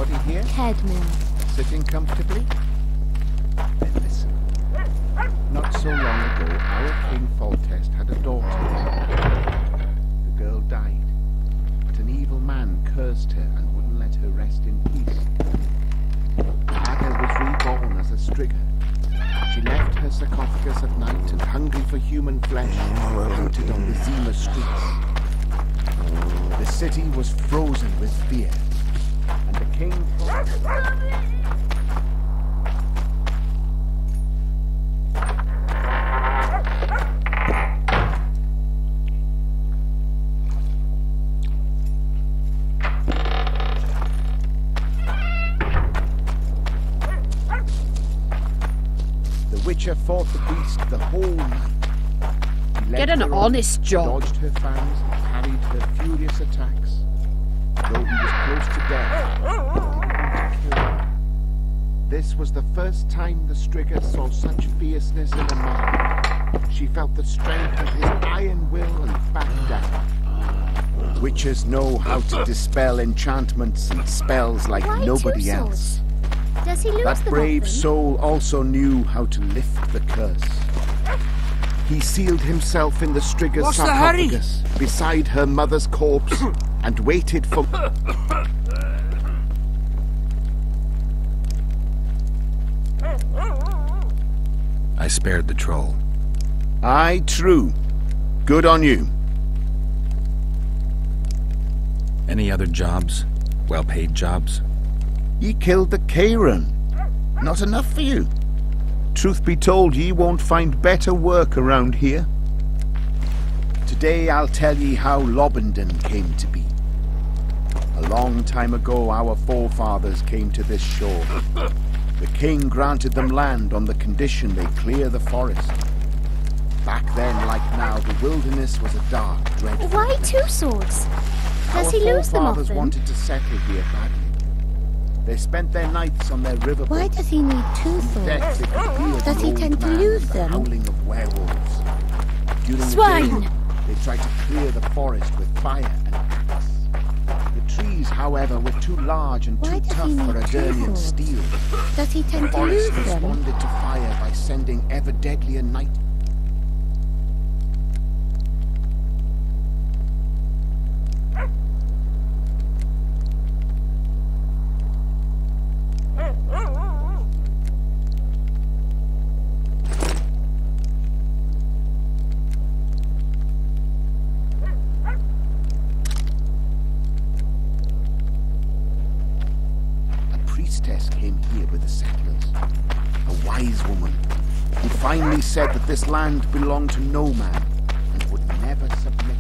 Everybody here? Cadman. Sitting comfortably? Then listen. Not so long ago, our King Foltest had a daughter. The girl died, but an evil man cursed her and wouldn't let her rest in peace. Aga was reborn as a Strigger. She left her sarcophagus at night and, hungry for human flesh, hunted on the Zima streets. The city was frozen with fear, and the king... The Witcher fought the beast the whole night. Get an honest job. Dodged her fangs and parried her furious attacks. Though he was close to death, he didn't want to kill her. This was the first time the Strigger saw such fierceness in a man. She felt the strength of his iron will and backed down. Witchers know how to dispel enchantments and spells like nobody else. Does he lose That brave soul also knew how to lift the curse. He sealed himself in the Strigger's sarcophagus beside her mother's corpse and waited for... I spared the troll. Aye, true. Good on you. Any other jobs? Well-paid jobs? Ye killed the Kairan. Not enough for you. Truth be told, ye won't find better work around here. Today I'll tell ye how Lobendon came to be. A long time ago our forefathers came to this shore. The king granted them land on the condition they clear the forest. Back then, like now, the wilderness was a dark, dreadful Why place. two swords? Does he lose them Our forefathers often? wanted to settle here badly. They spent their nights on their riverboats. Why does he need two Death, swords? they could hear Does the he old tend to man lose and the them? howling of werewolves. During Swine! the day, they tried to clear the forest with fire and axe. The trees, however, were too large and Why too does tough he for need two Adernian swords? steel. Does he The tend to forest lose them? responded to fire by sending ever deadlier night. Priestess came here with the settlers, a wise woman, who finally said that this land belonged to no man and would never submit.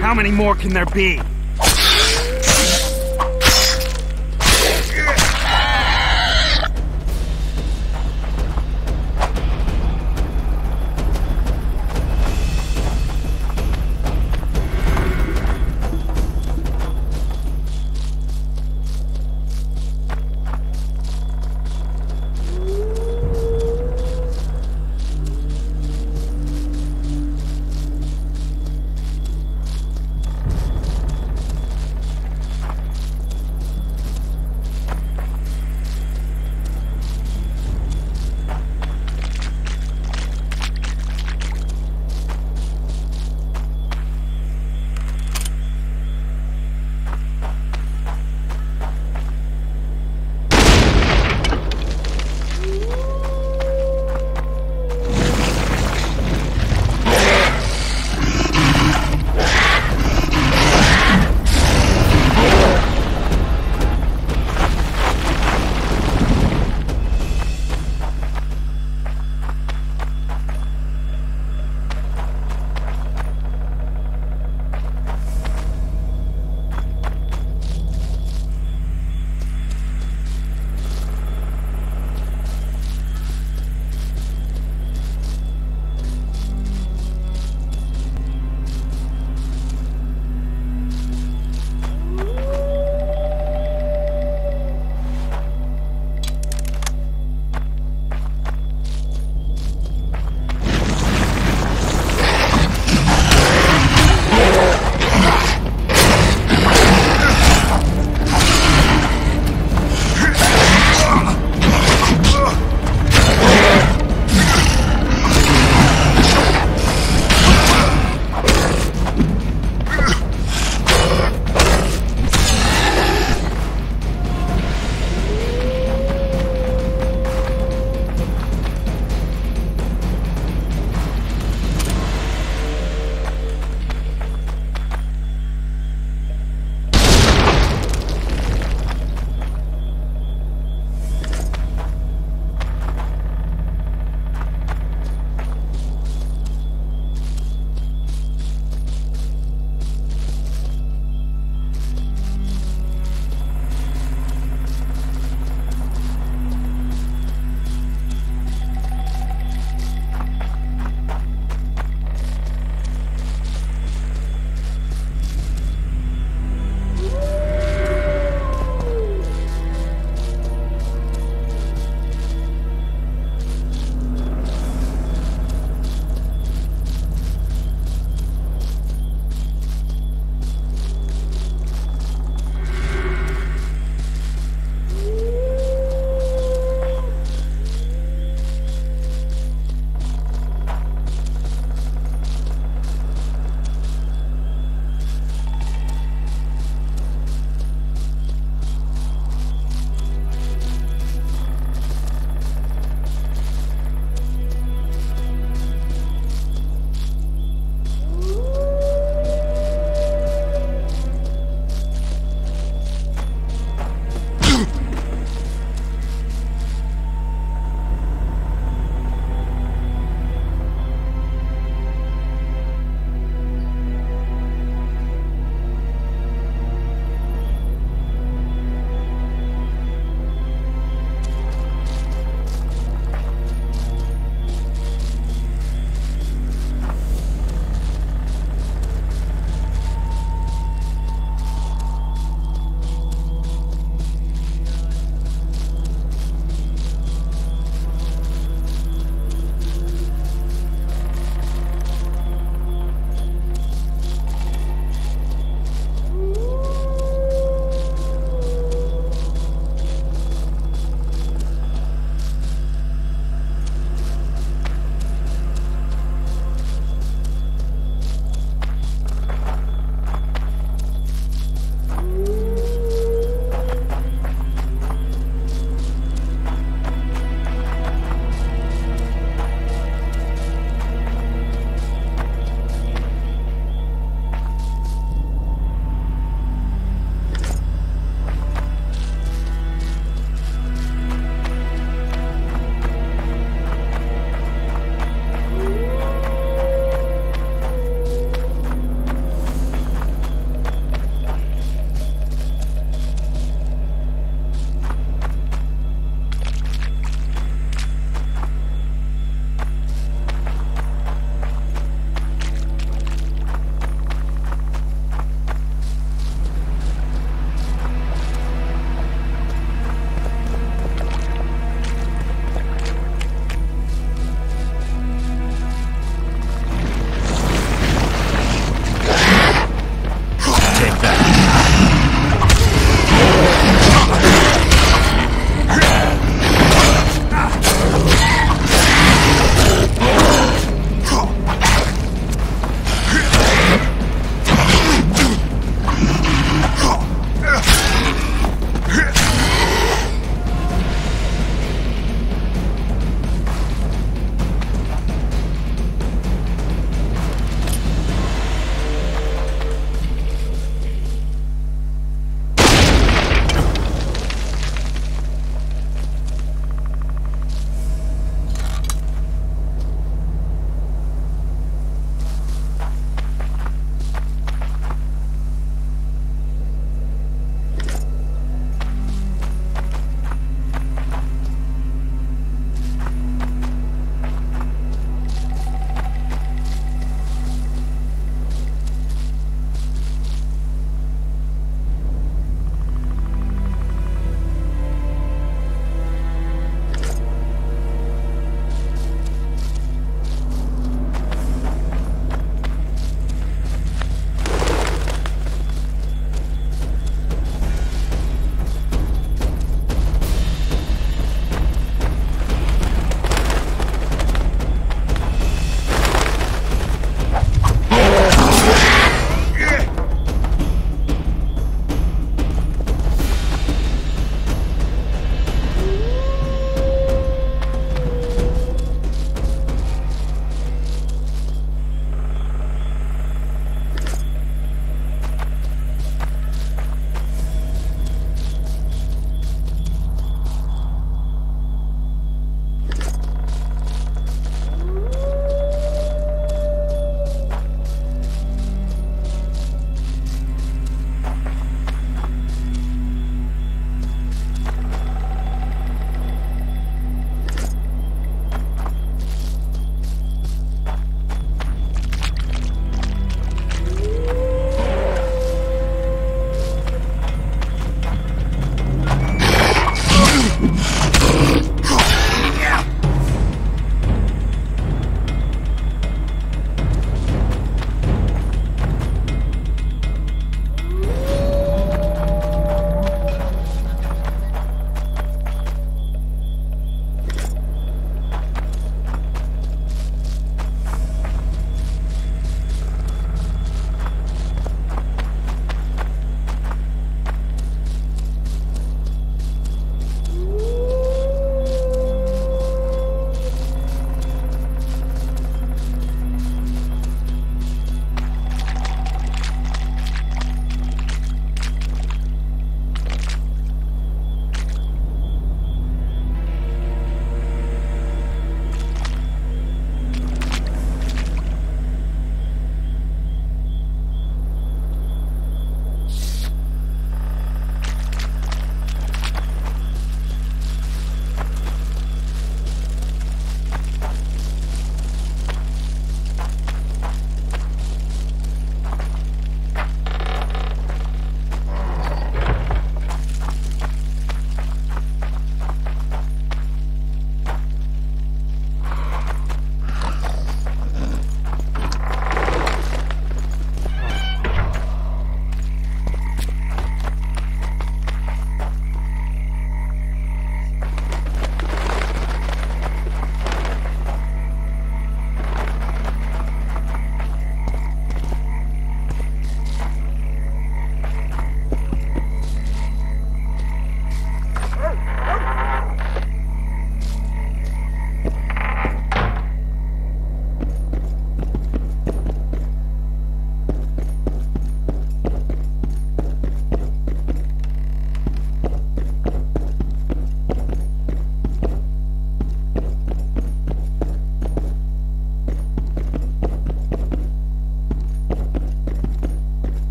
How many more can there be?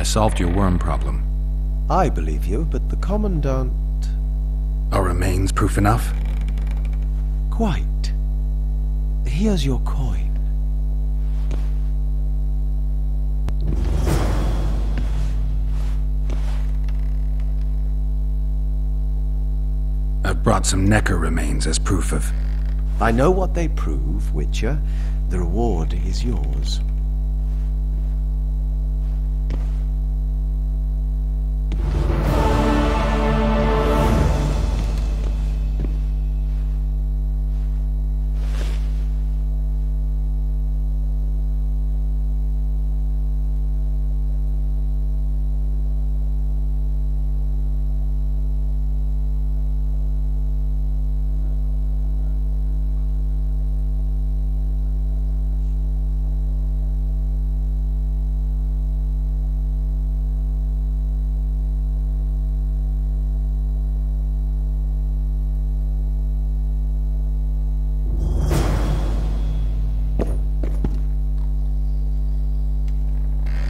I solved your worm problem. I believe you, but the Commandant... Are remains proof enough? Quite. Here's your coin. I've brought some Necker remains as proof of... I know what they prove, Witcher. The reward is yours.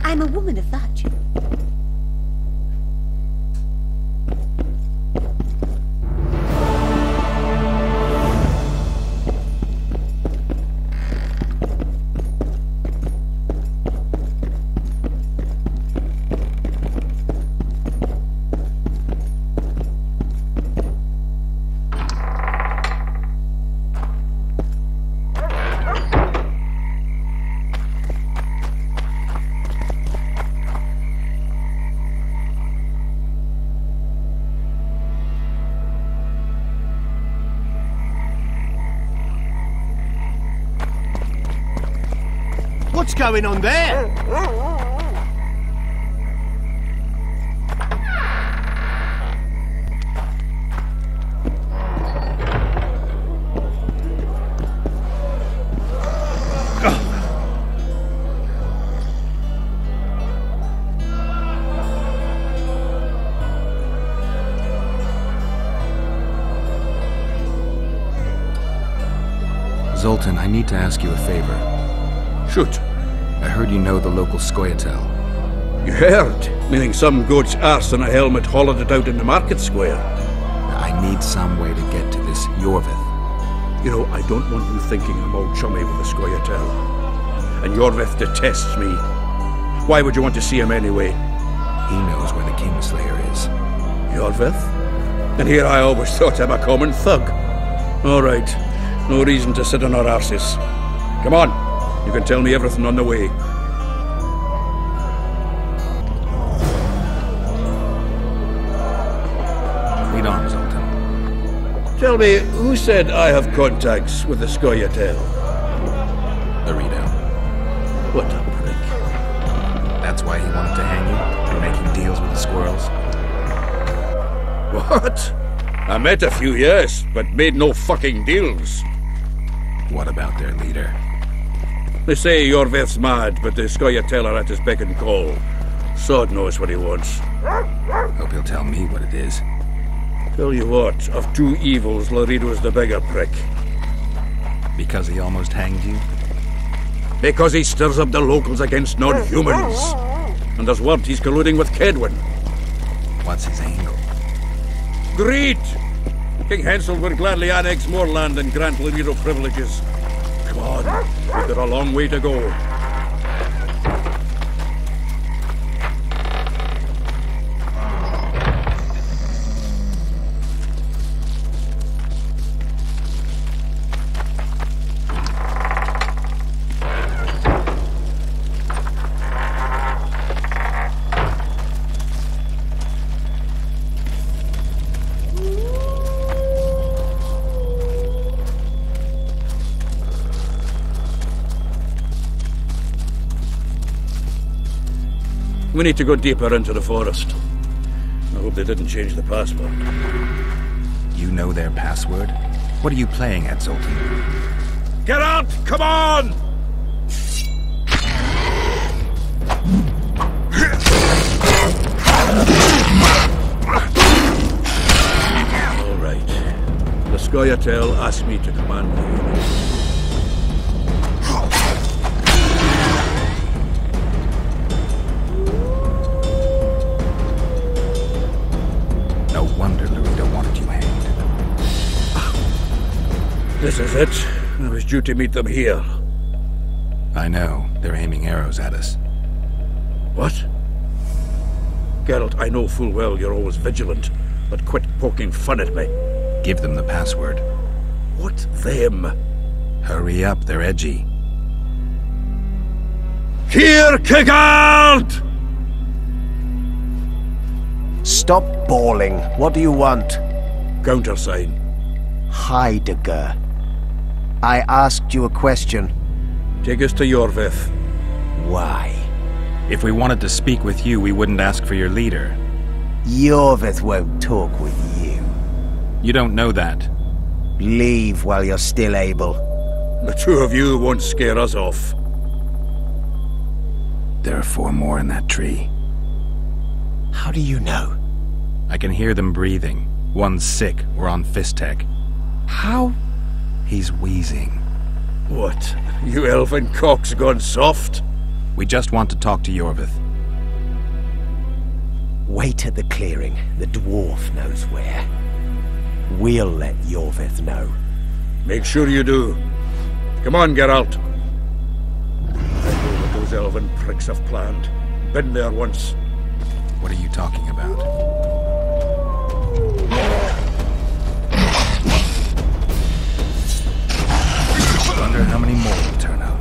I'm a woman of virtue. What's going on there? Zoltan, I need to ask you a favor. Shoot. I heard you know the local Skoyatel. You heard? Meaning some goat's arse in a helmet hollowed it out in the market square. I need some way to get to this Yorvith. You know, I don't want you thinking I'm all chummy with the Skoyatel. And Yorvith detests me. Why would you want to see him anyway? He knows where the Kingslayer is. Yorvith? And here I always thought him a common thug. All right. No reason to sit on our arses. Come on. You can tell me everything on the way. Lead on, Zoltan. Tell me, who said I have contacts with the Skoyatel? Arito. What a prick. That's why he wanted to hang you? For making deals with the squirrels? What? I met a few, yes, but made no fucking deals. What about their leader? They say Yorvith's mad, but the Skoyatel are at his beck and call. Sod knows what he wants. Hope he'll tell me what it is. Tell you what, of two evils, Laredo's the bigger prick. Because he almost hanged you? Because he stirs up the locals against non-humans. And there's word he's colluding with Kedwin. What's his angle? Greed! King Hansel would gladly annex more land and grant Laredo privileges. Come on, we've got a long way to go. We need to go deeper into the forest. I hope they didn't change the password. You know their password? What are you playing at, Zoltan? Get out! Come on! All right. The Skoyatel asked me to command the unit. This is it. I was due to meet them here. I know. They're aiming arrows at us. What? Geralt, I know full well you're always vigilant, but quit poking fun at me. Give them the password. What them? Hurry up, they're edgy. Here, Kigard! Stop bawling. What do you want? Countersign. Heidegger. I asked you a question. Take us to Yorvith. Why? If we wanted to speak with you, we wouldn't ask for your leader. Yorvith won't talk with you. You don't know that. Leave while you're still able. The two of you won't scare us off. There are 4 more in that tree. How do you know? I can hear them breathing. One's sick or on Fistek. How? He's wheezing. What? You elfin cock's gone soft? We just want to talk to Yorvith. Wait at the clearing. The dwarf knows where. We'll let Yorvith know. Make sure you do. Come on, Geralt. I know what those elven pricks have planned. Been there once. What are you talking about? Wonder how many more will turn up.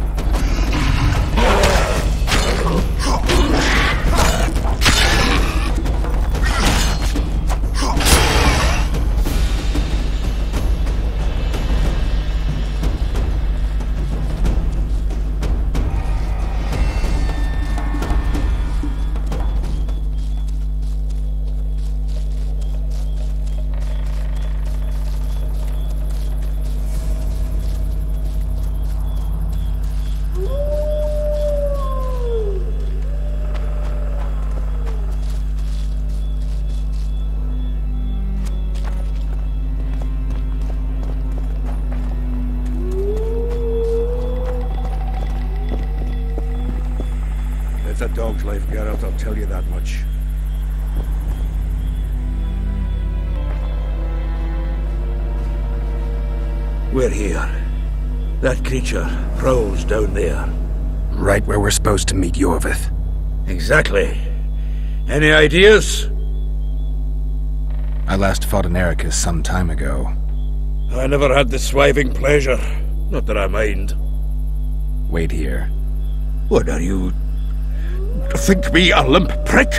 It's a dog's life, Geralt, I'll tell you that much. We're here. That creature prowls down there. Right where we're supposed to meet Yorvith. Exactly. Any ideas? I last fought an Ericus some time ago. I never had the swiving pleasure. Not that I mind. Wait here. What are you... think me a limp prick?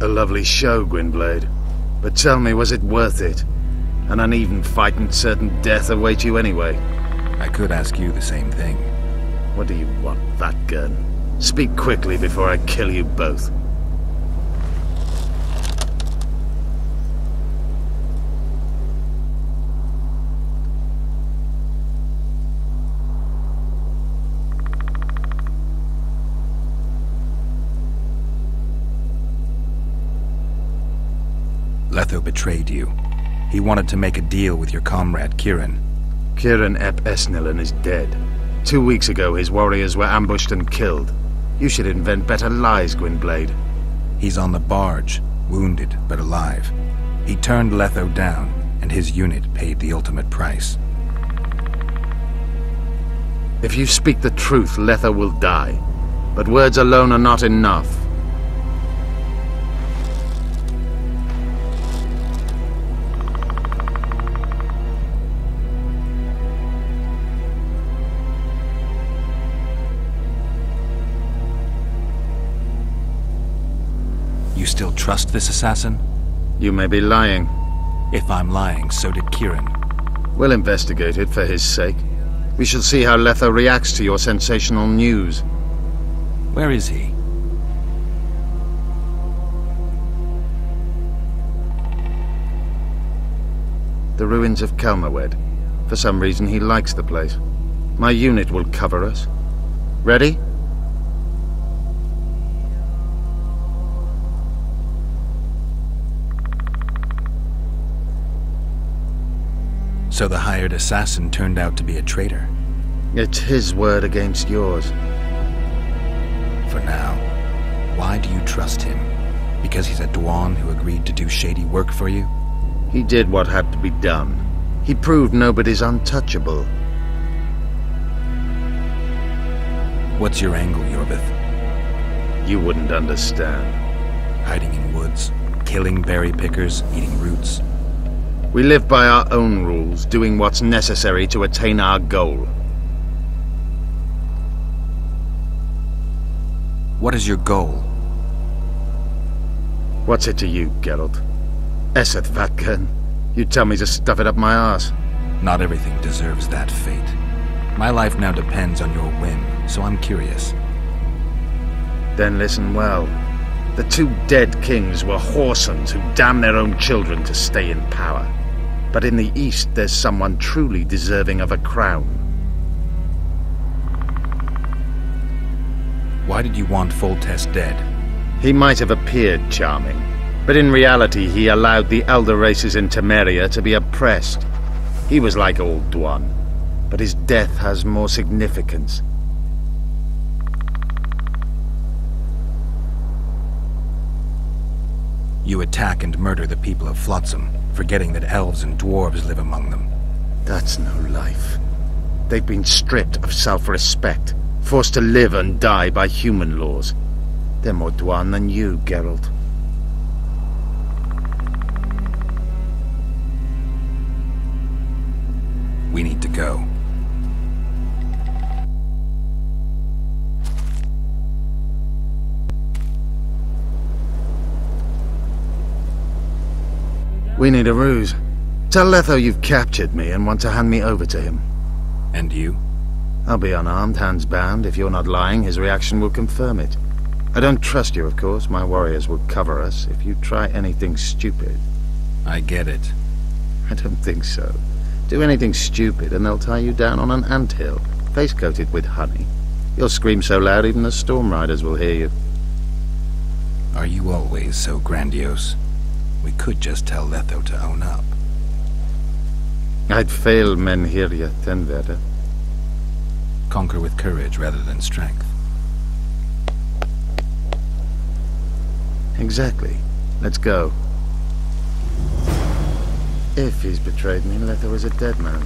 A lovely show, Gwynblade. But tell me, was it worth it? An uneven fight and certain death await you anyway. I could ask you the same thing. What do you want, fat gun? Speak quickly before I kill you both. Letho betrayed you. He wanted to make a deal with your comrade, Kieran. Kieran ep Esnillen is dead. 2 weeks ago, his warriors were ambushed and killed. You should invent better lies, Gwynblade. He's on the barge, wounded but alive. He turned Letho down, and his unit paid the ultimate price. If you speak the truth, Letho will die. But words alone are not enough. You still trust this assassin? You may be lying. If I'm lying, so did Kieran. We'll investigate it for his sake. We shall see how Letho reacts to your sensational news. Where is he? The ruins of Kelmawed. For some reason, he likes the place. My unit will cover us. Ready? So the hired assassin turned out to be a traitor. It's his word against yours. For now. Why do you trust him? Because he's a Dwan who agreed to do shady work for you? He did what had to be done. He proved nobody's untouchable. What's your angle, Yorbith? You wouldn't understand. Hiding in woods, killing berry pickers, eating roots. We live by our own rules, doing what's necessary to attain our goal. What is your goal? What's it to you, Geralt? Esseth, Vatgern. You tell me to stuff it up my arse. Not everything deserves that fate. My life now depends on your whim, so I'm curious. Then listen well. The 2 dead kings were whoresons who damned their own children to stay in power. But in the East, there's someone truly deserving of a crown. Why did you want Foltest dead? He might have appeared charming, but in reality he allowed the elder races in Temeria to be oppressed. He was like old Dwan, but his death has more significance. You attack and murder the people of Flotsam, forgetting that elves and dwarves live among them. That's no life. They've been stripped of self-respect, forced to live and die by human laws. They're more Dwan than you, Geralt. We need to go. We need a ruse. Tell Letho you've captured me and want to hand me over to him. And you? I'll be unarmed, hands bound. If you're not lying, his reaction will confirm it. I don't trust you, of course. My warriors will cover us if you try anything stupid. I get it. I don't think so. Do anything stupid and they'll tie you down on an anthill, face-coated with honey. You'll scream so loud even the storm riders will hear you. Are you always so grandiose? We could just tell Letho to own up. I'd fail Menhirja Tenverde. Conquer with courage rather than strength. Exactly. Let's go. If he's betrayed me, Letho is a dead man.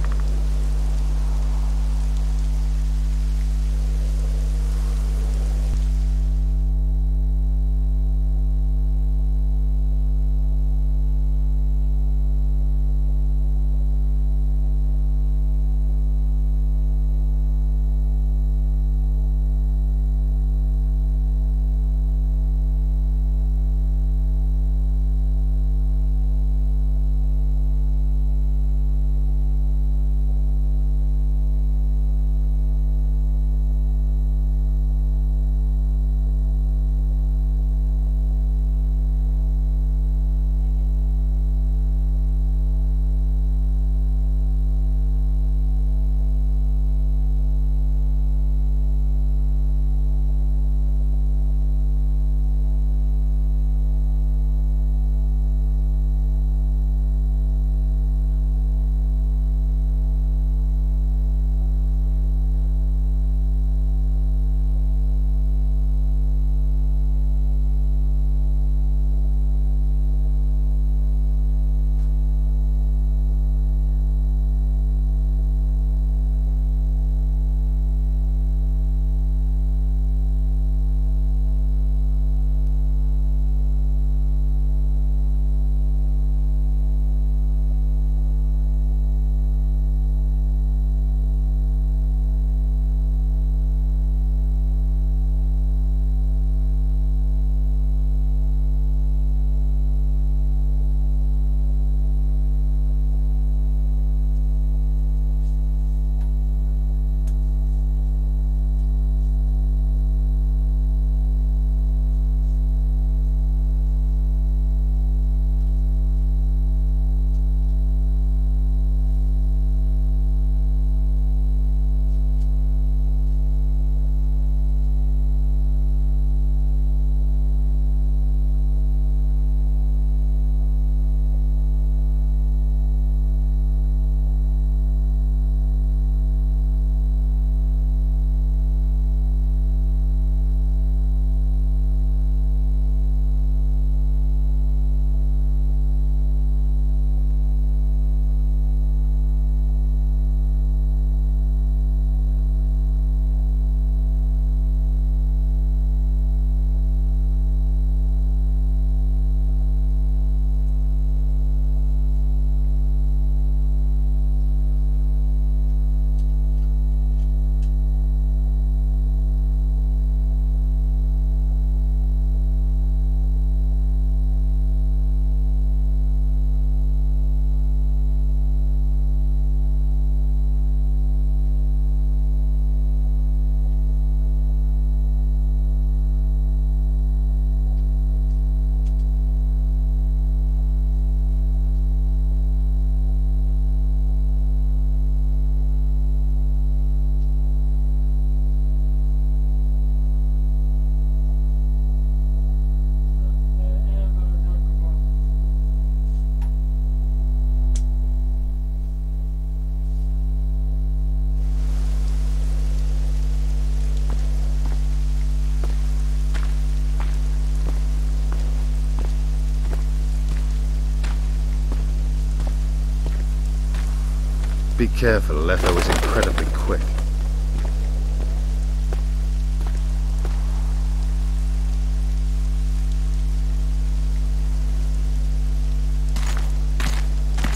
Be careful, Letho is incredibly quick.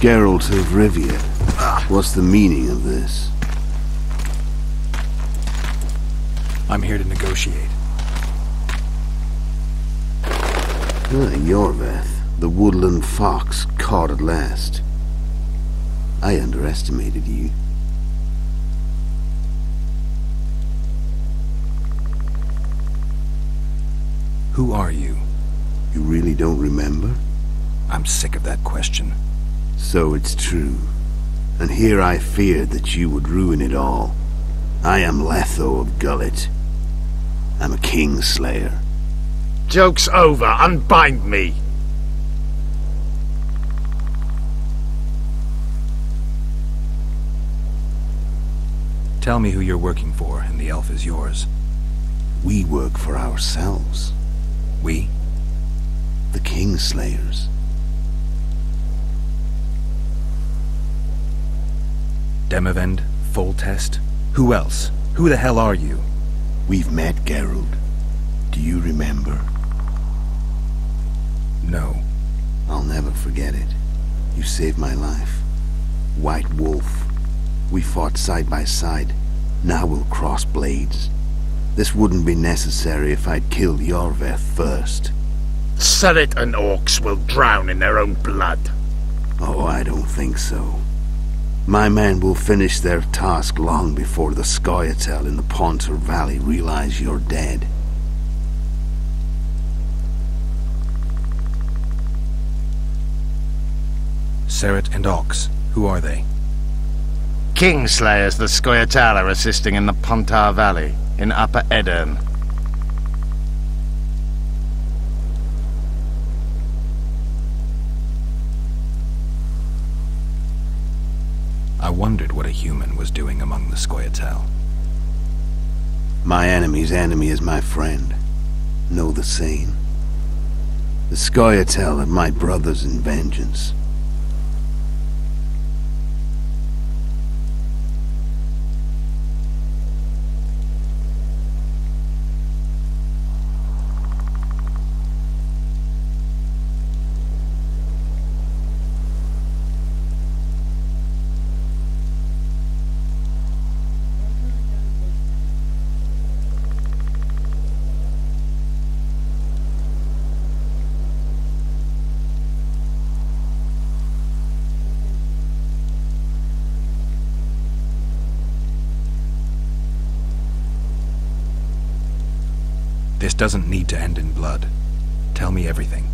Geralt of Rivia. What's the meaning of this? I'm here to negotiate. Yorveth, the woodland fox caught at last. I underestimated you. Who are you? You really don't remember? I'm sick of that question. So it's true. And here I feared that you would ruin it all. I am Letho of Gullet. I'm a Kingslayer. Joke's over. Unbind me. Tell me who you're working for, and the elf is yours. We work for ourselves. We? The Kingslayers. Demavend? Foltest? Who else? Who the hell are you? We've met, Geralt. Do you remember? No. I'll never forget it. You saved my life. White Wolf. We fought side by side. Now we'll cross blades. This wouldn't be necessary if I'd killed Yorveth first. Surret and orcs will drown in their own blood. Oh, I don't think so. My men will finish their task long before the Scoia'tael in the Pontar Valley realize you're dead. Surret and Ox. Who are they? Kingslayers the Scoia'tael are assisting in the Pontar Valley, in Upper Edirn. I wondered what a human was doing among the Scoia'tael. My enemy's enemy is my friend. Know the saying. The Scoia'tael are my brothers in vengeance. This doesn't need to end in blood. Tell me everything.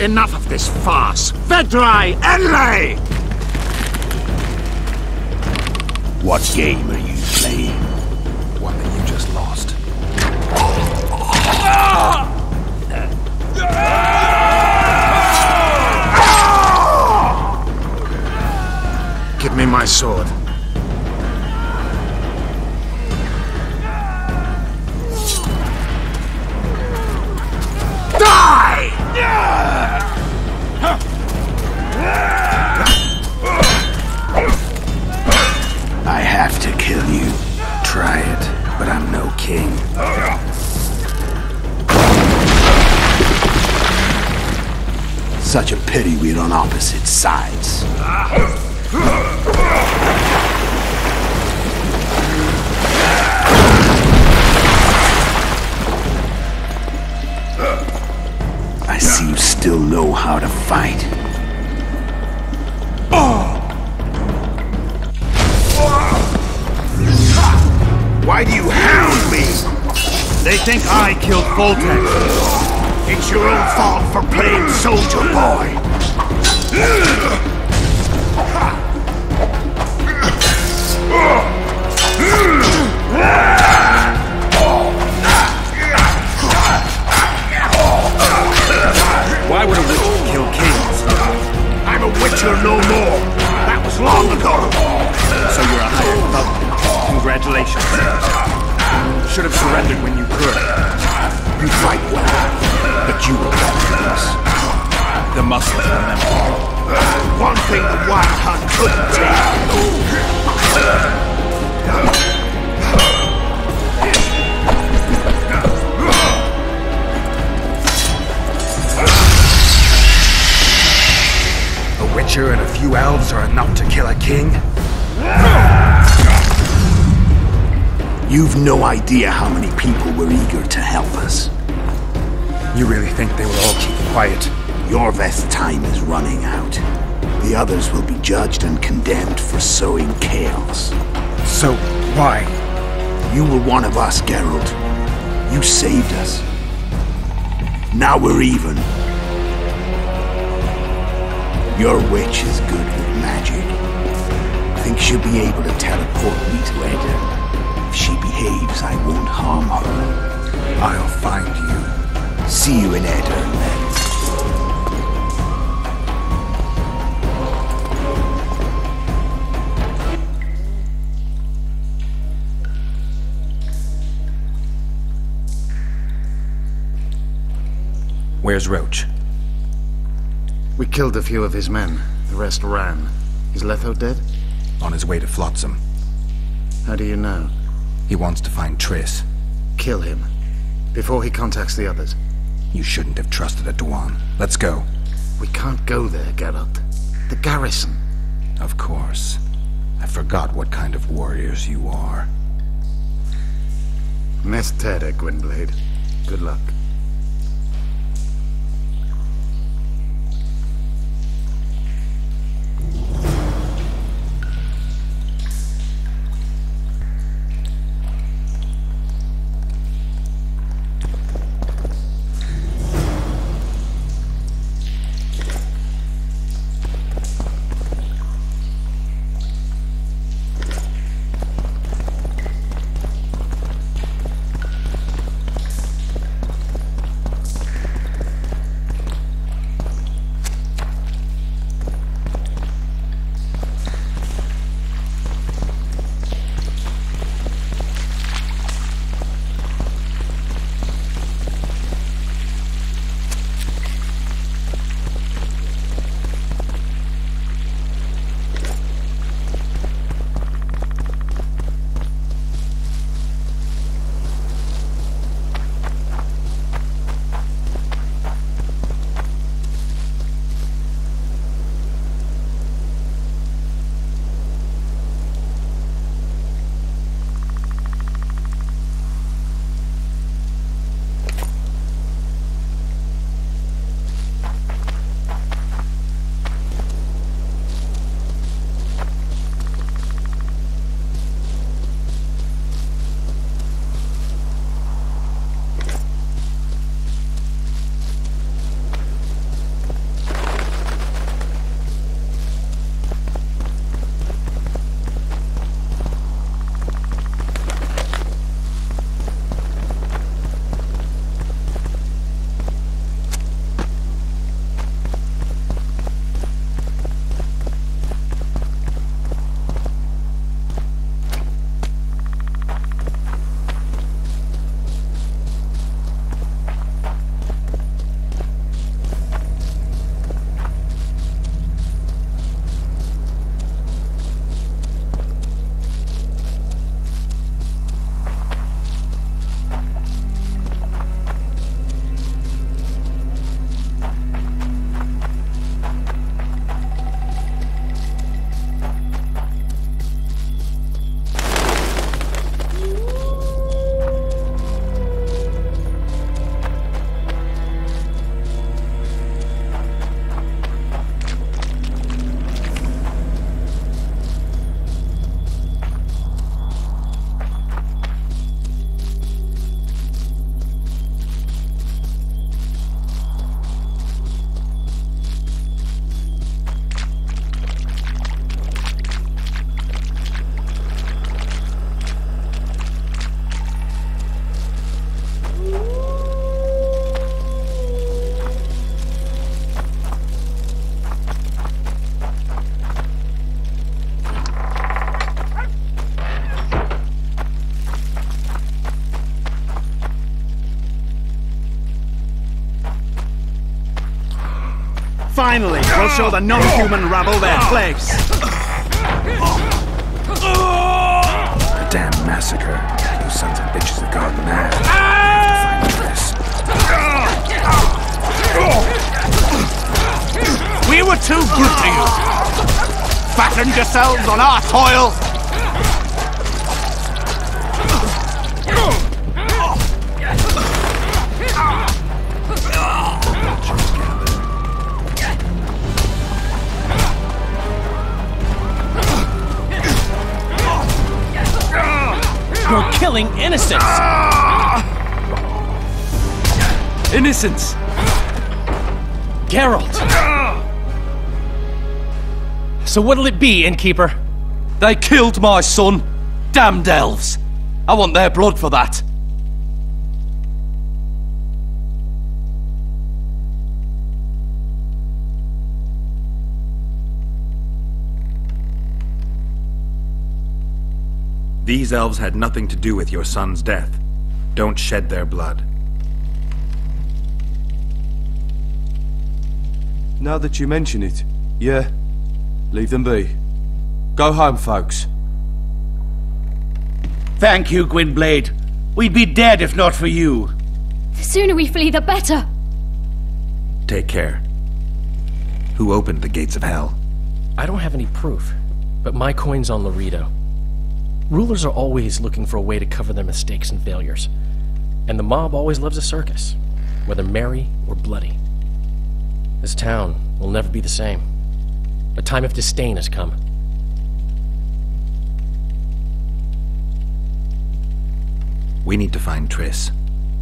Enough of this farce! Vedrai Enlay! What game are you playing? One that you just lost. Give me my sword. Die! I have to kill you. Try it, but I'm no king. Such a pity we're on opposite sides. I see you still know how to fight. Why do you hound me? They think I killed Foltest. It's your own fault for playing soldier boy. Why would a witch kill kings? I'm a witcher no more. That was long ago. So you're a hired thug. Congratulations. Should have surrendered when you could. You fight well, but you will lose. the muscles from them. One thing the White Hunt couldn't A witcher and a few elves are enough to kill a king? You've no idea how many people were eager to help us. You really think they will all keep quiet? Your best time is running out. The others will be judged and condemned for sowing chaos. So, why? You were one of us, Geralt. You saved us. Now we're even. Your witch is good with magic. Think she'll be able to teleport me to Eddard. If she behaves, I won't harm her. I'll find you. See you in Eddard, then. Where's Roach? We killed a few of his men. The rest ran. Is Letho dead? On his way to Flotsam. How do you know? He wants to find Triss. Kill him. Before he contacts the others. You shouldn't have trusted a Dwan. Let's go. We can't go there, Geralt. The garrison. Of course. I forgot what kind of warriors you are. Mestere, Gwynblade. Good luck. Finally, we'll show the non-human rabble their place. A damn massacre. You sons of bitches have gone mad. We were too good to you. Fattened yourselves on our toil. You're killing innocents! Innocents! Geralt! So what'll it be, innkeeper? They killed my son. Damned elves. I want their blood for that. These elves had nothing to do with your son's death. Don't shed their blood. Now that you mention it, yeah, leave them be. Go home, folks. Thank you, Gwynblade. We'd be dead if not for you. The sooner we flee, the better. Take care. Who opened the gates of hell? I don't have any proof, but my coin's on Laredo. Rulers are always looking for a way to cover their mistakes and failures. And the mob always loves a circus, whether merry or bloody. This town will never be the same. A time of disdain has come. We need to find Triss.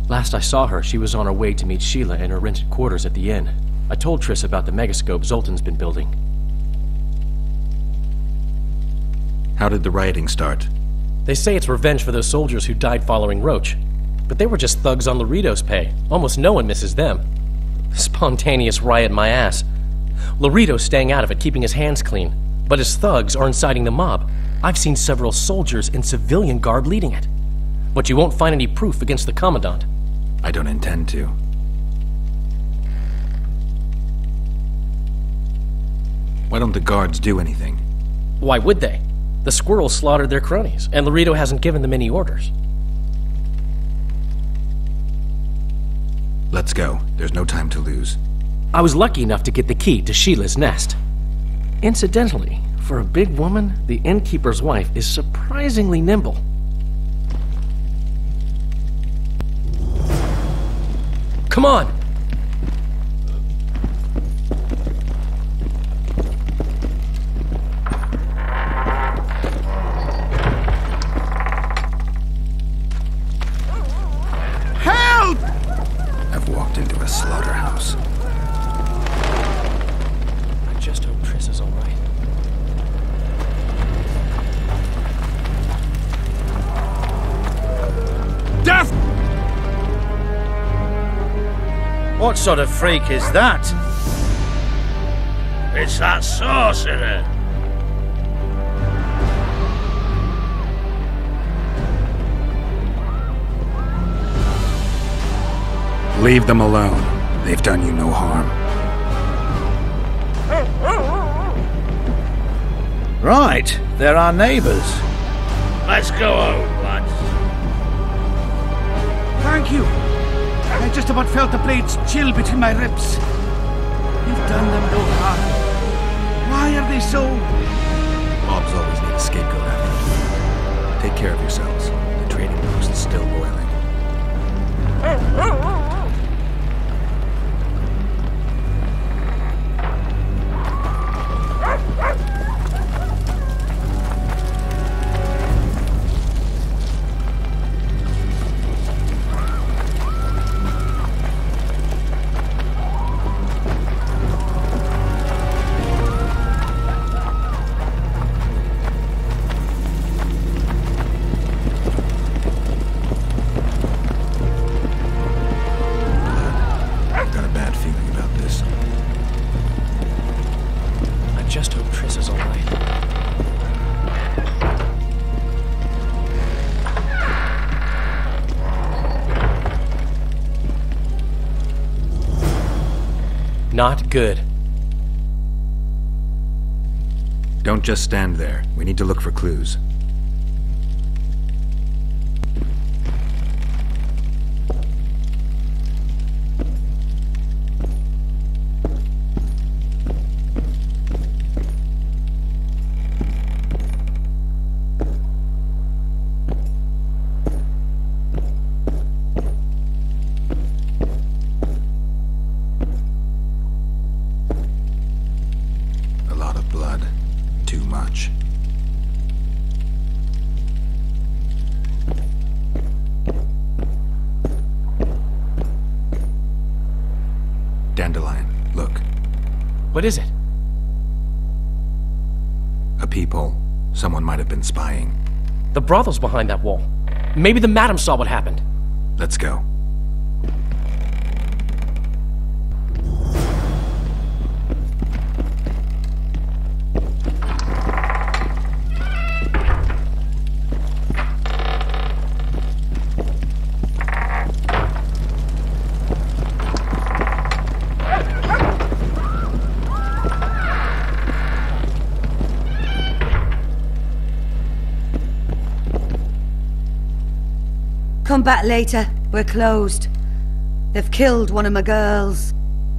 Last I saw her, she was on her way to meet Sheila in her rented quarters at the inn. I told Triss about the megascope Zoltan's been building. How did the rioting start? They say it's revenge for those soldiers who died following Roach. But they were just thugs on Laredo's pay. Almost no one misses them. Spontaneous riot my ass. Laredo's staying out of it, keeping his hands clean. But his thugs are inciting the mob. I've seen several soldiers in civilian garb leading it. But you won't find any proof against the Commandant. I don't intend to. Why don't the guards do anything? Why would they? The squirrels slaughtered their cronies, and Laredo hasn't given them any orders. Let's go. There's no time to lose. I was lucky enough to get the key to Sheila's nest. Incidentally, for a big woman, the innkeeper's wife is surprisingly nimble. Come on! Help! I've walked into a slaughterhouse. I just hope Triss is all right. Death! What sort of freak is that? It's that sorcerer. Leave them alone. They've done you no harm. Right, they're our neighbors. Let's go home, lads. Thank you. I just about felt the blades chill between my ribs. You've done them no harm. Why are they so... Mobs always need a scapegoat after. Take care of yourselves. The trading post is still boiling. Not good. Don't just stand there. We need to look for clues. Dandelion, look. What is it? A peephole. Someone might have been spying. The brothel's behind that wall. Maybe the madam saw what happened. Let's go. Come back later. We're closed. They've killed one of my girls.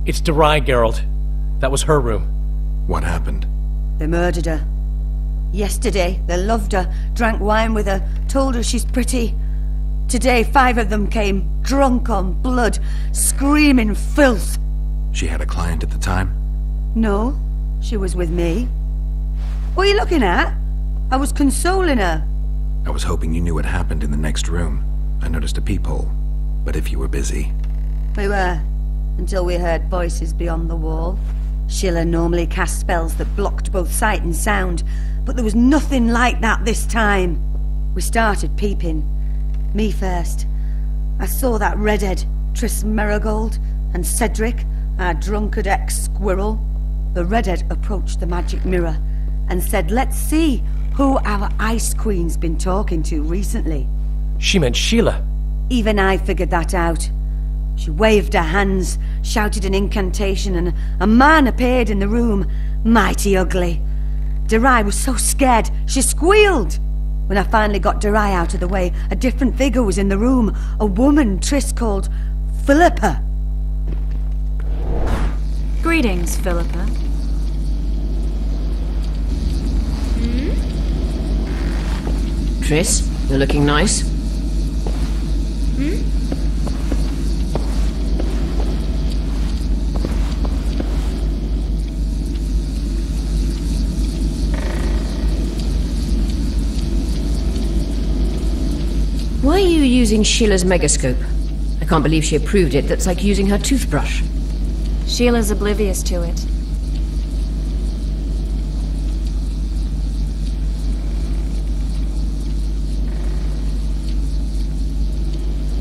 It's Derai, Geralt. That was her room. What happened? They murdered her. Yesterday, they loved her, drank wine with her, told her she's pretty. Today, 5 of them came, drunk on blood, screaming filth. She had a client at the time? No, she was with me. What are you looking at? I was consoling her. I was hoping you knew what happened in the next room. I noticed a peephole, but if you were busy... We were, until we heard voices beyond the wall. Sheila normally cast spells that blocked both sight and sound, but there was nothing like that this time. We started peeping. Me first. I saw that redhead, Tris Merigold, and Cedric, our drunkard ex-squirrel. The redhead approached the magic mirror and said, "Let's see who our Ice Queen's been talking to recently." She meant Sheila. Even I figured that out. She waved her hands, shouted an incantation, and a man appeared in the room, mighty ugly. Derai was so scared, she squealed. When I finally got Derai out of the way, a different figure was in the room, a woman Tris called Philippa. Greetings, Philippa. Tris, you're looking nice. Why are you using Sheila's megascope? I can't believe she approved it. That's like using her toothbrush. Sheila's oblivious to it.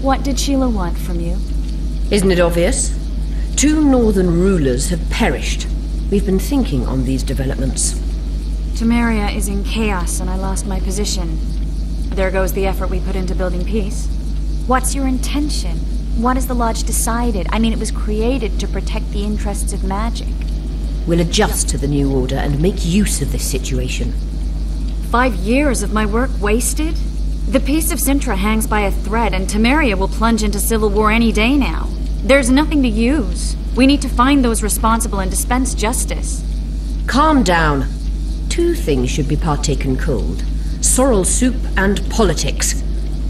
What did Sheila want from you? Isn't it obvious? 2 northern rulers have perished. We've been thinking on these developments. Temeria is in chaos and I lost my position. There goes the effort we put into building peace. What's your intention? What has the Lodge decided? I mean, it was created to protect the interests of magic. We'll adjust to the new order and make use of this situation. 5 years of my work wasted? The peace of Sintra hangs by a thread, and Temeria will plunge into civil war any day now. There's nothing to use. We need to find those responsible and dispense justice. Calm down. 2 things should be partaken cold. Sorrel soup and politics.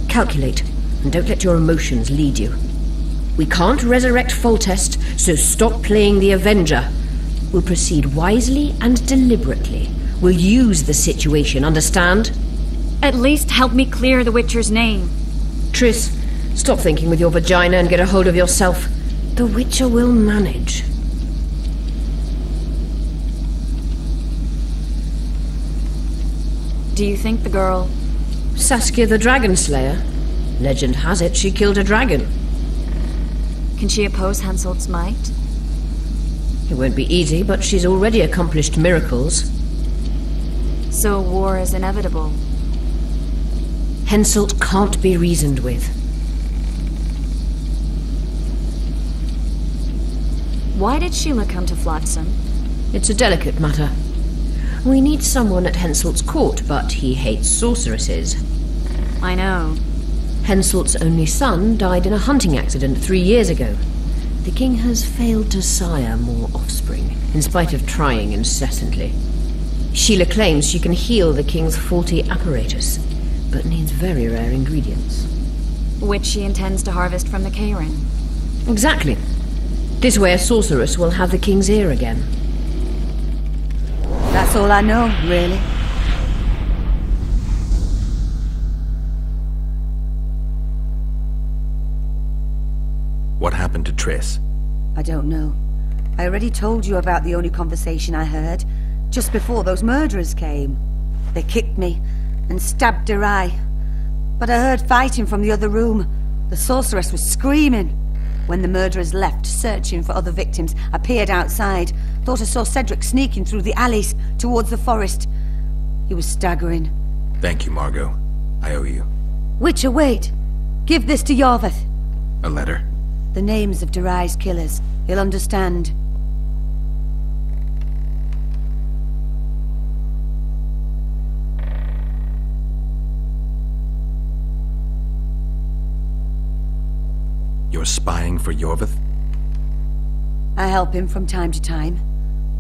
Calculate, and don't let your emotions lead you. We can't resurrect Foltest, so stop playing the Avenger. We'll proceed wisely and deliberately. We'll use the situation, understand? At least help me clear the Witcher's name. Tris, stop thinking with your vagina and get a hold of yourself. The Witcher will manage. Do you think the girl... Saskia the Dragon Slayer? Legend has it she killed a dragon. Can she oppose Henselt's might? It won't be easy, but she's already accomplished miracles. So war is inevitable. Henselt can't be reasoned with. Why did Sheila come to Flotsam? It's a delicate matter. We need someone at Henselt's court, but he hates sorceresses. I know. Henselt's only son died in a hunting accident 3 years ago. The king has failed to sire more offspring, in spite of trying incessantly. Sheila claims she can heal the king's faulty apparatus, but needs very rare ingredients. Which she intends to harvest from the cairn. Exactly. This way a sorceress will have the king's ear again. That's all I know, really. What happened to Triss? I don't know. I already told you about the only conversation I heard, just before those murderers came. They kicked me and stabbed her eye. But I heard fighting from the other room. The sorceress was screaming. When the murderers left, searching for other victims, I peered outside. Thought I saw Cedric sneaking through the alleys towards the forest. He was staggering. Thank you, Margot. I owe you. Witcher, wait. Give this to Yorveth. A letter? The names of Derai's killers. He'll understand. You're spying for Yorveth? I help him from time to time.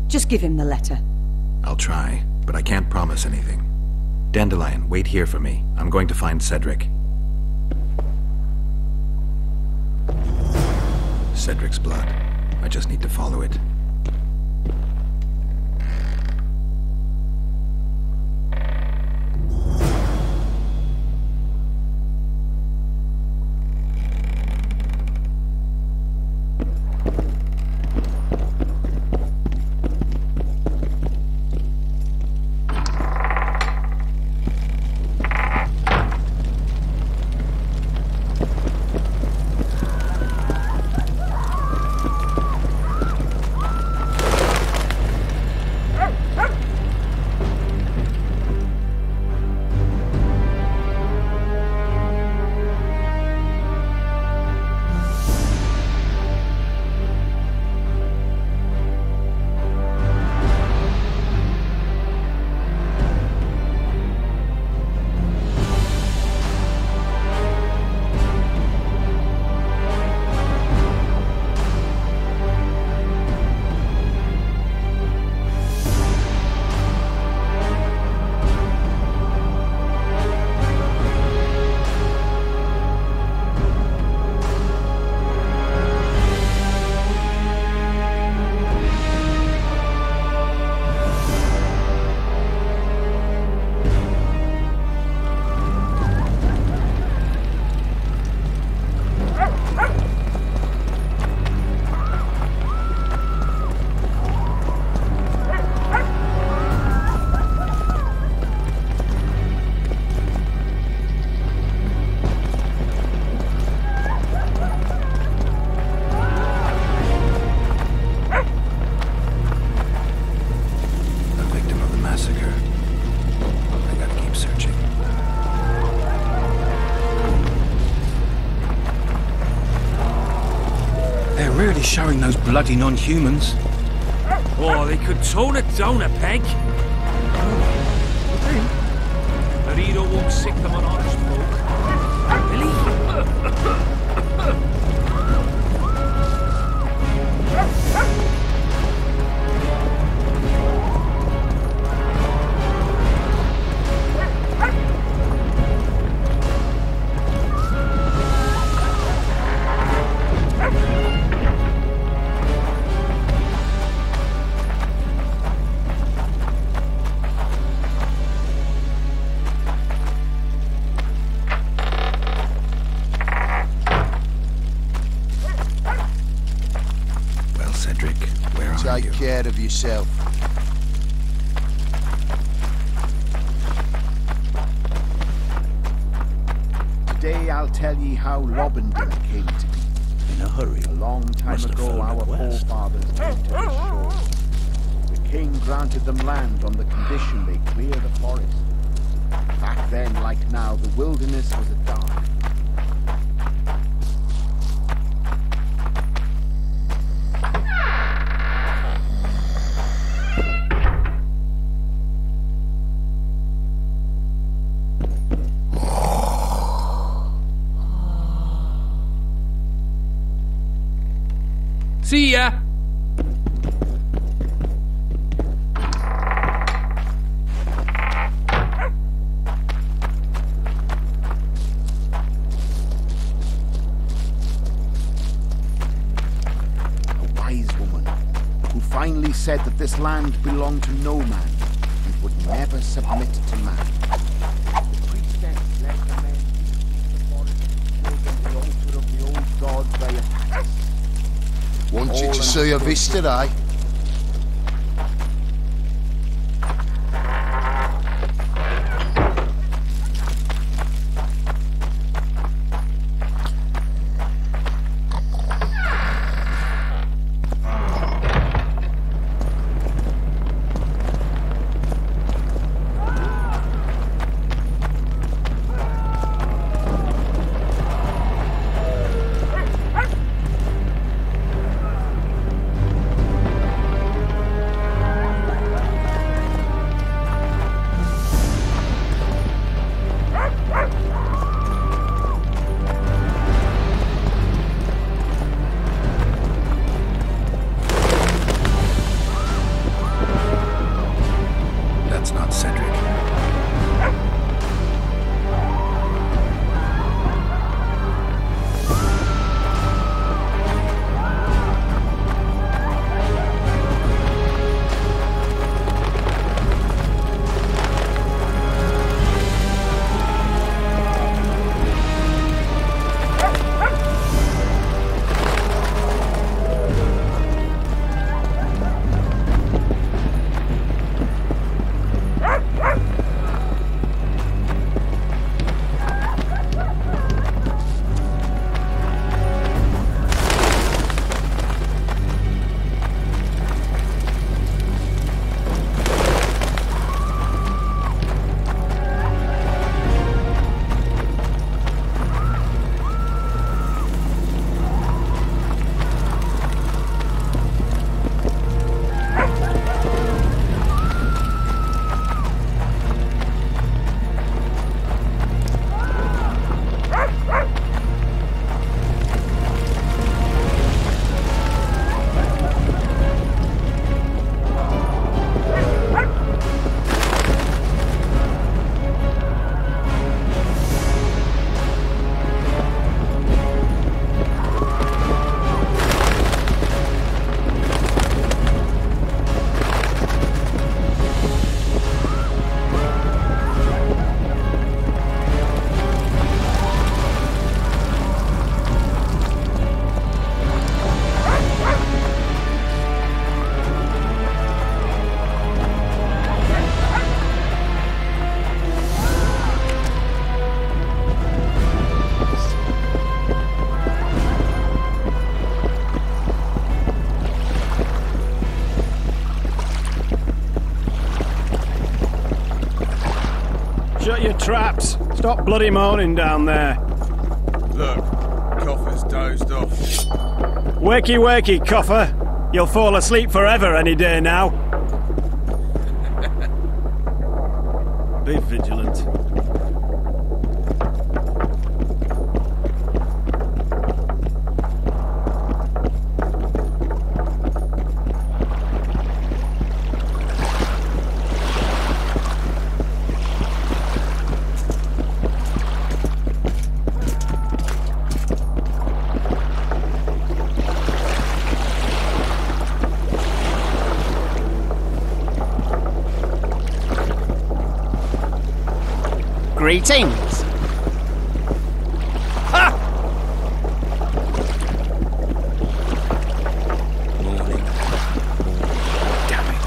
Just give him the letter. I'll try, but I can't promise anything. Dandelion, wait here for me. I'm going to find Cedric. Cedric's blood. I just need to follow it. Showing those bloody non-humans. Oh, they could tone it down a peg. The Rito won't sick them on honest folk. Really? Take care of yourself. Today I'll tell ye how Lobendon came to be. In a hurry. A long time ago our forefathers came to this shore. The king granted them land on the condition they clear the forest. Back then, like now, the wilderness was a dark. finally said that this land belonged to no man and would never submit to man. The priestess led the men into the forest and showed them the altar of the old god Rayapakis. Wanted to see a vista, eh? Shut your traps. Stop bloody moaning down there. Look, Coffer's dozed off. Wakey, wakey, Coffer. You'll fall asleep forever any day now. Be vigilant. Greetings. Ha! Morning. Damn it.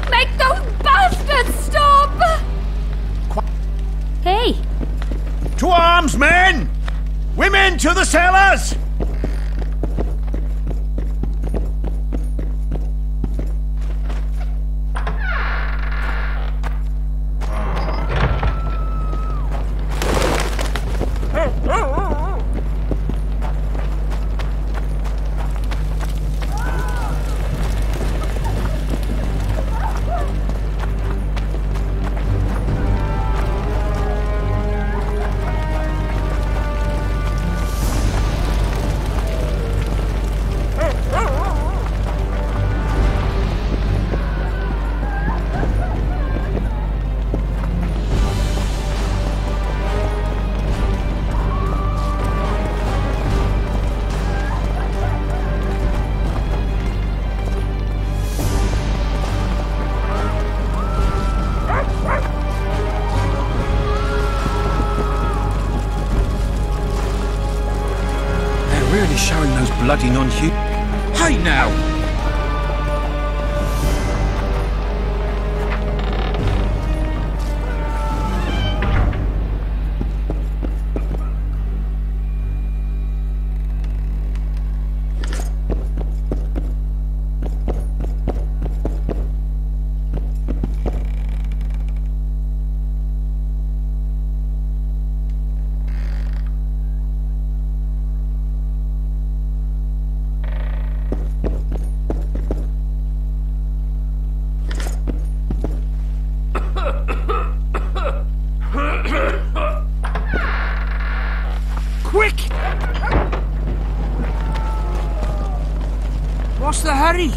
Make those bastards stop! Hey! To arms, men! Women to the cellars! bloody non-human. Hey now! What's the hurry?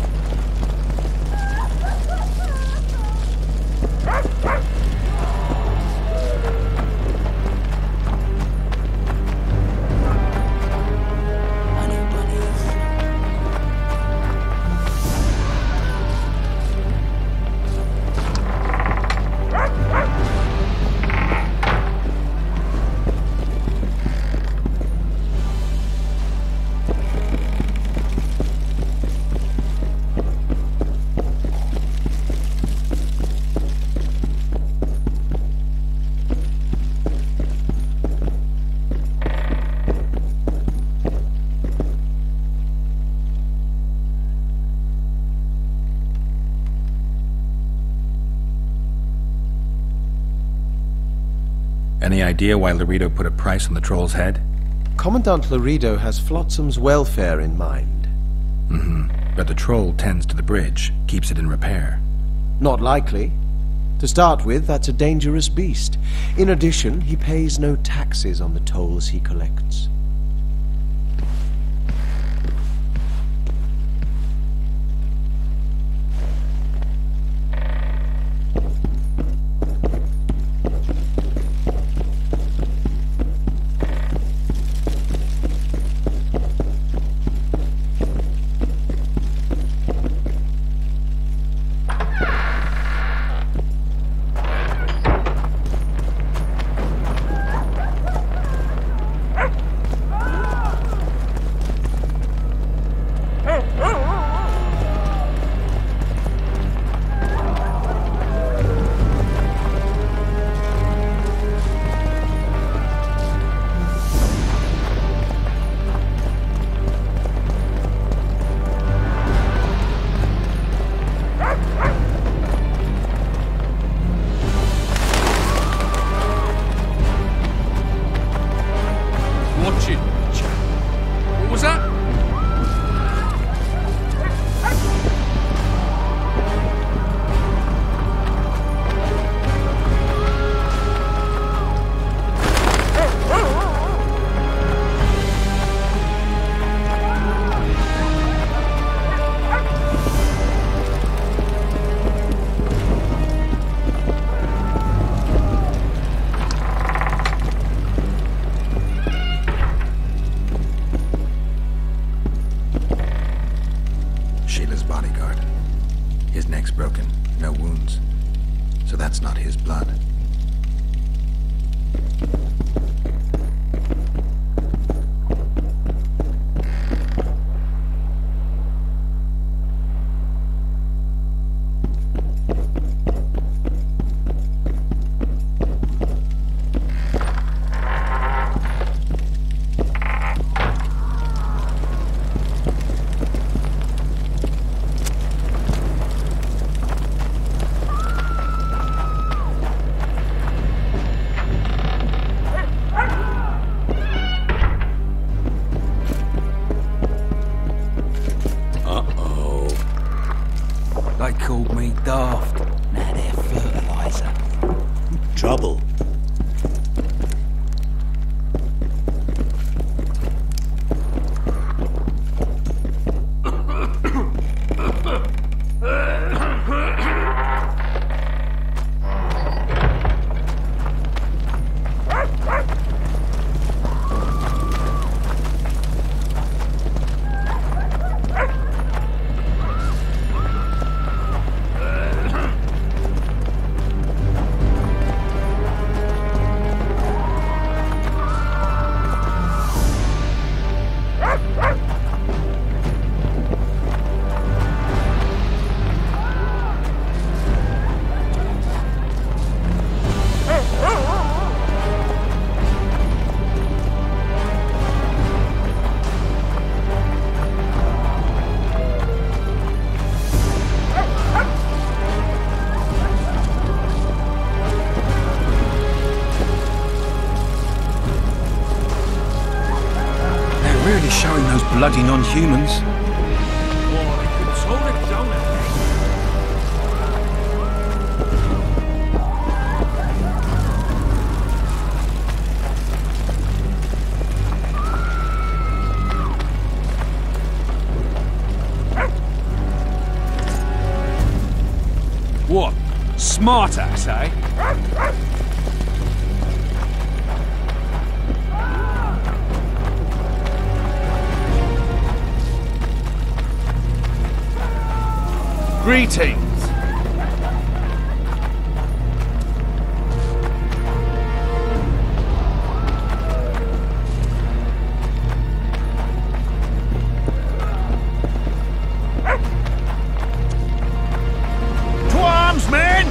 Any idea why Laredo put a price on the troll's head? Commandant Laredo has Flotsam's welfare in mind. But the troll tends to the bridge, keeps it in repair. Not likely. To start with, that's a dangerous beast. In addition, he pays no taxes on the tolls he collects. bloody non-humans. Oh, they could tone it down a bit. What? Smart ass, eh? Greetings. To arms, men!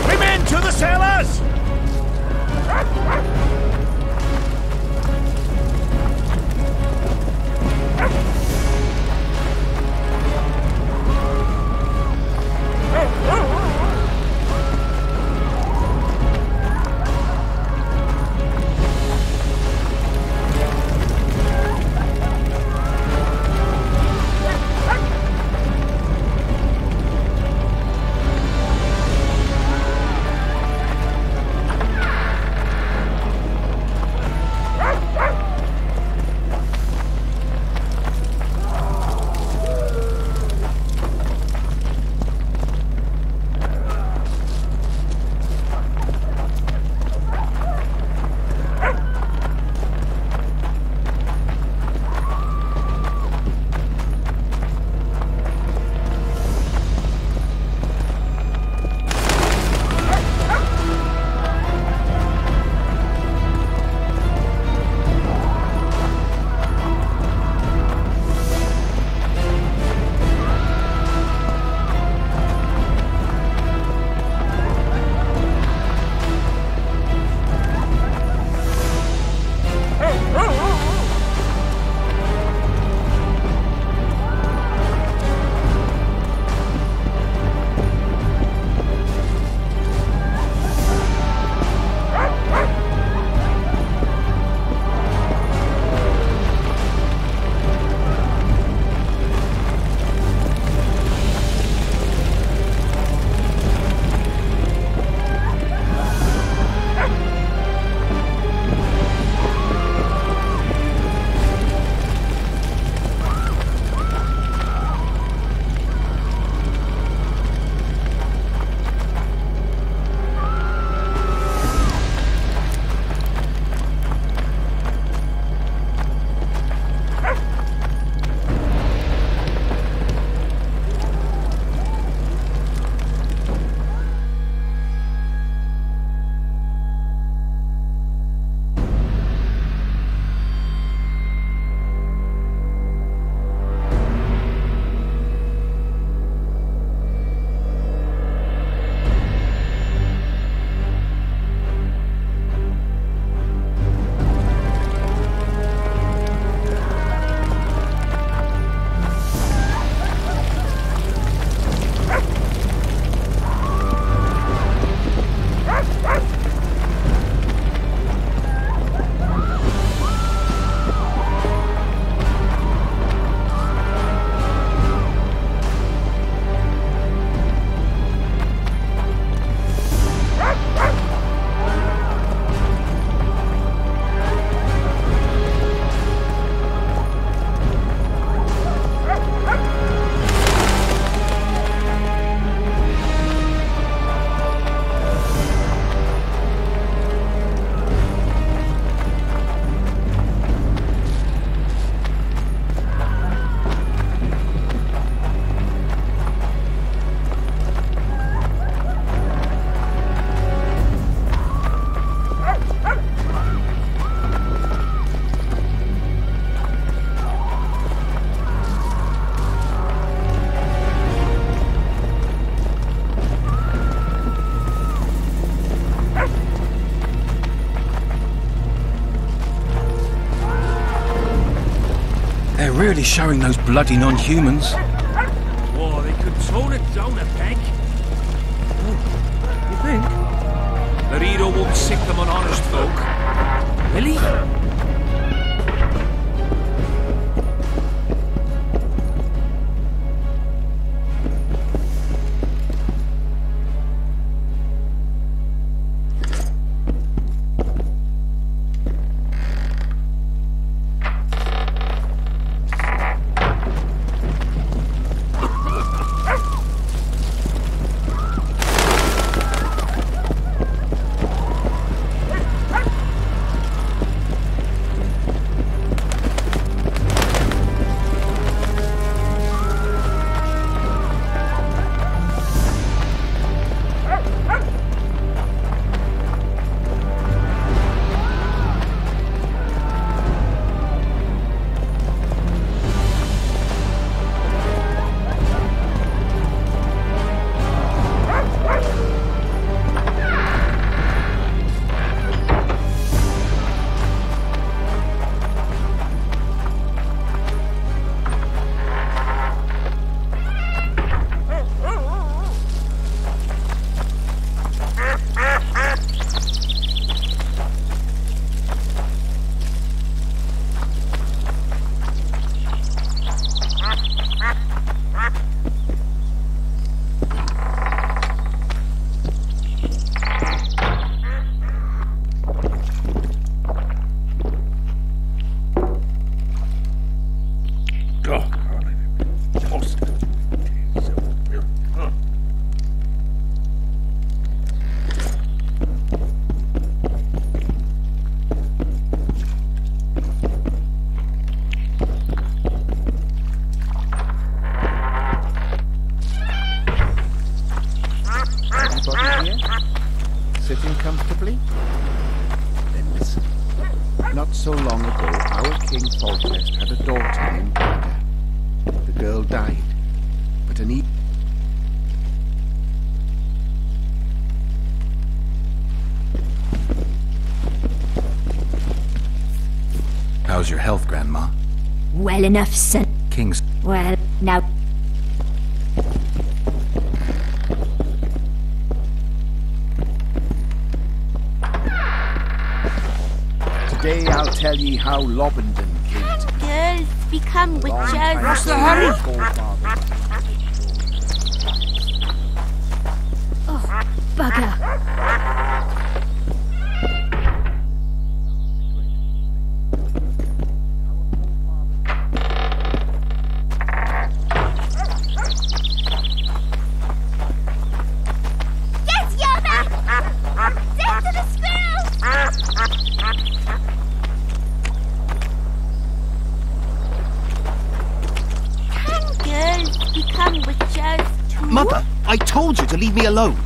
Women to the cellars! Really showing those bloody non-humans. Oh, they could tone it down a peg. Oh, you think? Laredo won't sick them on honest folk. Really? Everybody here? Sitting comfortably? Then listen. Not so long ago, our King Foltest had a daughter named Bada. The girl died, but an How's your health, Grandma? Well enough, son. King's... Well, now... Today I'll tell ye how Lobendon came to Girls become witches. What's the hurry? Oh, bugger. Mother, I told you to leave me alone.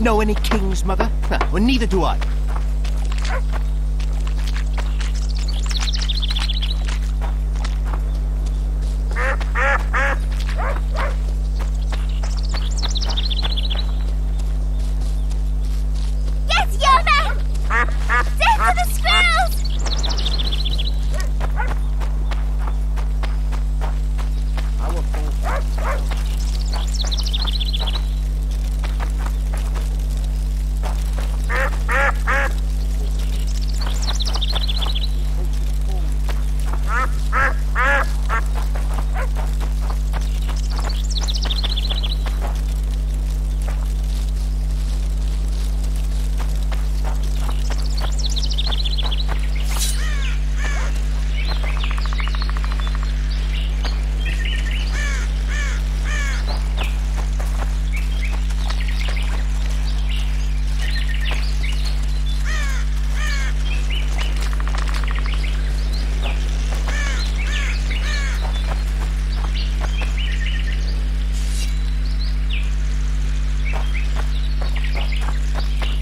Know any kings, Mother? Well, neither do I. Yes, yeoman! Death to the squirrels!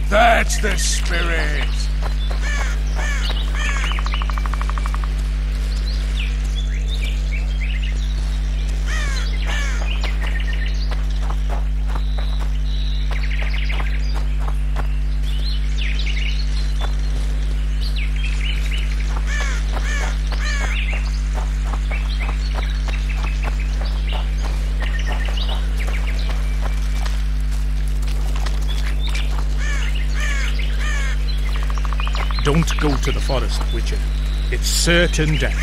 That's the spirit! Don't go to the forest, Witcher. It's certain death.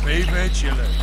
Be vigilant.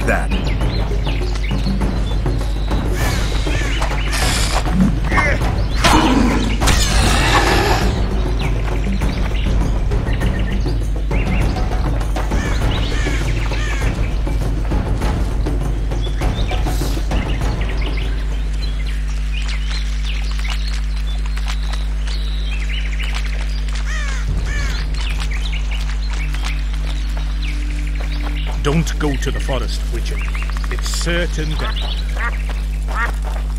that. Don't go to the forest, Witcher. It's certain death.